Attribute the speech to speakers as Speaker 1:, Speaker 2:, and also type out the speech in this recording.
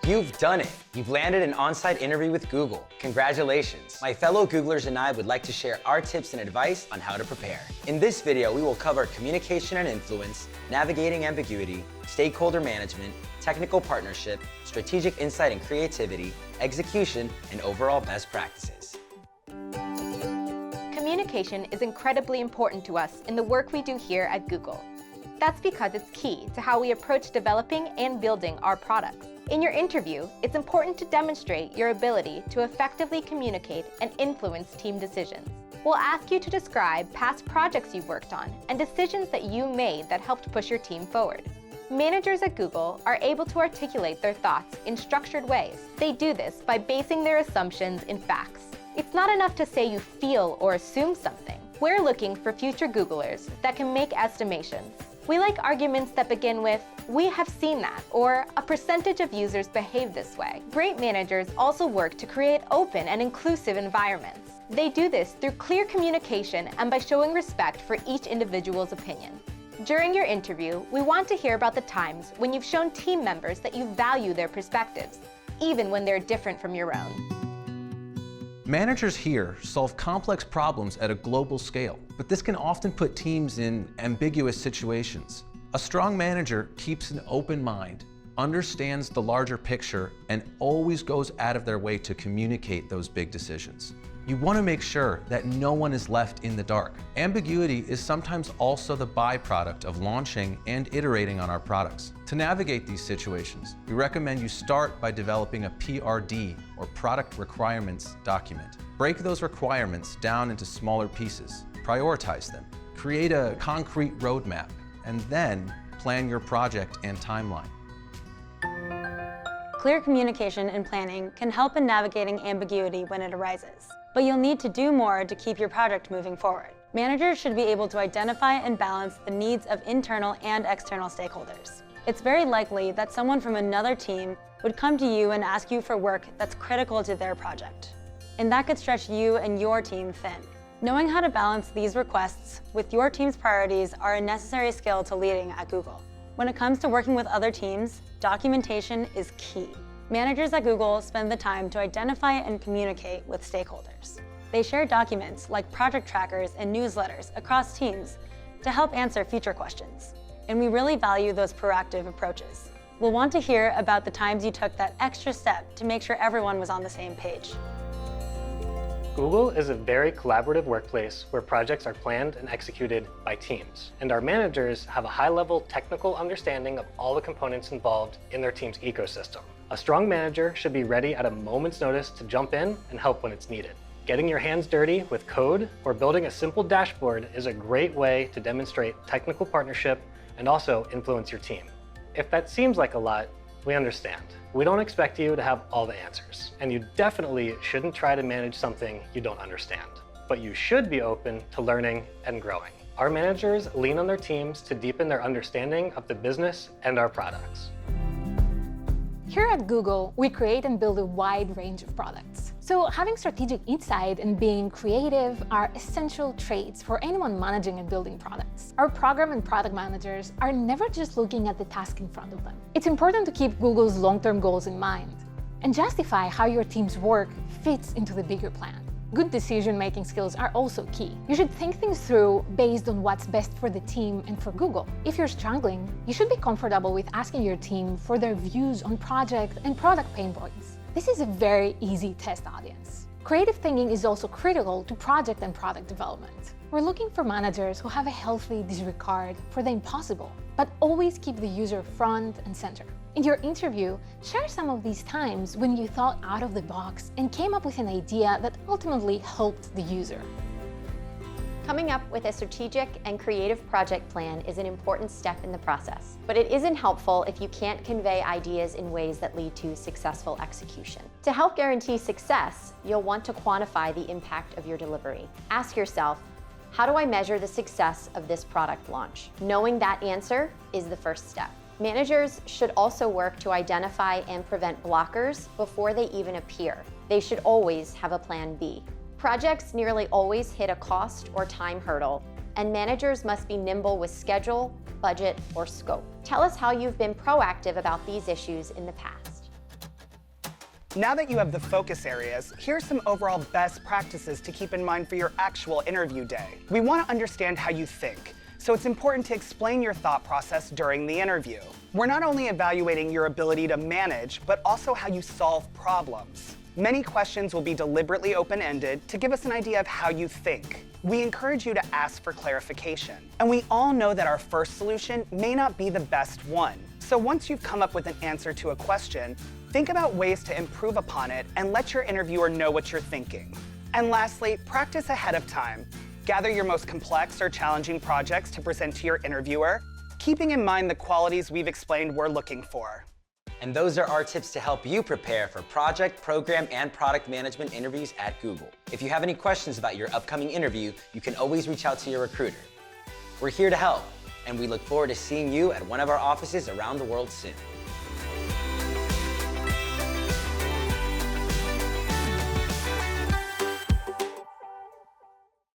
Speaker 1: You've done it. You've landed an on-site interview with Google. Congratulations. My fellow Googlers and I would like to share our tips and advice on how to prepare. In this video, we will cover communication and influence, navigating ambiguity, stakeholder management, technical partnership, strategic insight and creativity, execution, and overall best practices.
Speaker 2: Communication is incredibly important to us in the work we do here at Google. That's because it's key to how we approach developing and building our products. In your interview, it's important to demonstrate your ability to effectively communicate and influence team decisions. We'll ask you to describe past projects you've worked on and decisions that you made that helped push your team forward. Managers at Google are able to articulate their thoughts in structured ways. They do this by basing their assumptions in facts. It's not enough to say you feel or assume something. We're looking for future Googlers that can make estimations. We like arguments that begin with, "We have seen that," or "A percentage of users behave this way." Great managers also work to create open and inclusive environments. They do this through clear communication and by showing respect for each individual's opinion. During your interview, we want to hear about the times when you've shown team members that you value their perspectives, even when they're different from your own.
Speaker 3: Managers here solve complex problems at a global scale, but this can often put teams in ambiguous situations. A strong manager keeps an open mind, understands the larger picture, and always goes out of their way to communicate those big decisions. You want to make sure that no one is left in the dark. Ambiguity is sometimes also the byproduct of launching and iterating on our products. To navigate these situations, we recommend you start by developing a PRD, or Product Requirements document. Break those requirements down into smaller pieces, prioritize them, create a concrete roadmap, and then plan your project and timeline.
Speaker 4: Clear communication and planning can help in navigating ambiguity when it arises. But you'll need to do more to keep your project moving forward. Managers should be able to identify and balance the needs of internal and external stakeholders. It's very likely that someone from another team would come to you and ask you for work that's critical to their project. And that could stretch you and your team thin. Knowing how to balance these requests with your team's priorities are a necessary skill to leading at Google. When it comes to working with other teams, documentation is key. Managers at Google spend the time to identify and communicate with stakeholders. They share documents like project trackers and newsletters across teams to help answer future questions. And we really value those proactive approaches. We'll want to hear about the times you took that extra step to make sure everyone was on the same page.
Speaker 5: Google is a very collaborative workplace where projects are planned and executed by teams, and our managers have a high-level technical understanding of all the components involved in their team's ecosystem. A strong manager should be ready at a moment's notice to jump in and help when it's needed. Getting your hands dirty with code or building a simple dashboard is a great way to demonstrate technical partnership and also influence your team. If that seems like a lot, we understand. We don't expect you to have all the answers, and you definitely shouldn't try to manage something you don't understand. But you should be open to learning and growing. Our managers lean on their teams to deepen their understanding of the business and our products.
Speaker 6: Here at Google, we create and build a wide range of products. So having strategic insight and being creative are essential traits for anyone managing and building products. Our program and product managers are never just looking at the task in front of them. It's important to keep Google's long-term goals in mind and justify how your team's work fits into the bigger plan. Good decision-making skills are also key. You should think things through based on what's best for the team and for Google. If you're struggling, you should be comfortable with asking your team for their views on project and product pain points. This is a very easy test audience. Creative thinking is also critical to project and product development. We're looking for managers who have a healthy disregard for the impossible, but always keep the user front and center. In your interview, share some of these times when you thought out of the box and came up with an idea that ultimately helped the user.
Speaker 7: Coming up with a strategic and creative project plan is an important step in the process, but it isn't helpful if you can't convey ideas in ways that lead to successful execution. To help guarantee success, you'll want to quantify the impact of your delivery. Ask yourself, how do I measure the success of this product launch? Knowing that answer is the first step. Managers should also work to identify and prevent blockers before they even appear. They should always have a plan B. Projects nearly always hit a cost or time hurdle, and managers must be nimble with schedule, budget, or scope. Tell us how you've been proactive about these issues in the past.
Speaker 8: Now that you have the focus areas, here are some overall best practices to keep in mind for your actual interview day. We want to understand how you think, so it's important to explain your thought process during the interview. We're not only evaluating your ability to manage, but also how you solve problems. Many questions will be deliberately open-ended to give us an idea of how you think. We encourage you to ask for clarification. And we all know that our first solution may not be the best one. So once you've come up with an answer to a question, think about ways to improve upon it and let your interviewer know what you're thinking. And lastly, practice ahead of time. Gather your most complex or challenging projects to present to your interviewer, keeping in mind the qualities we've explained we're looking for.
Speaker 1: And those are our tips to help you prepare for project, program, and product management interviews at Google. If you have any questions about your upcoming interview, you can always reach out to your recruiter. We're here to help, and we look forward to seeing you at one of our offices around the world soon.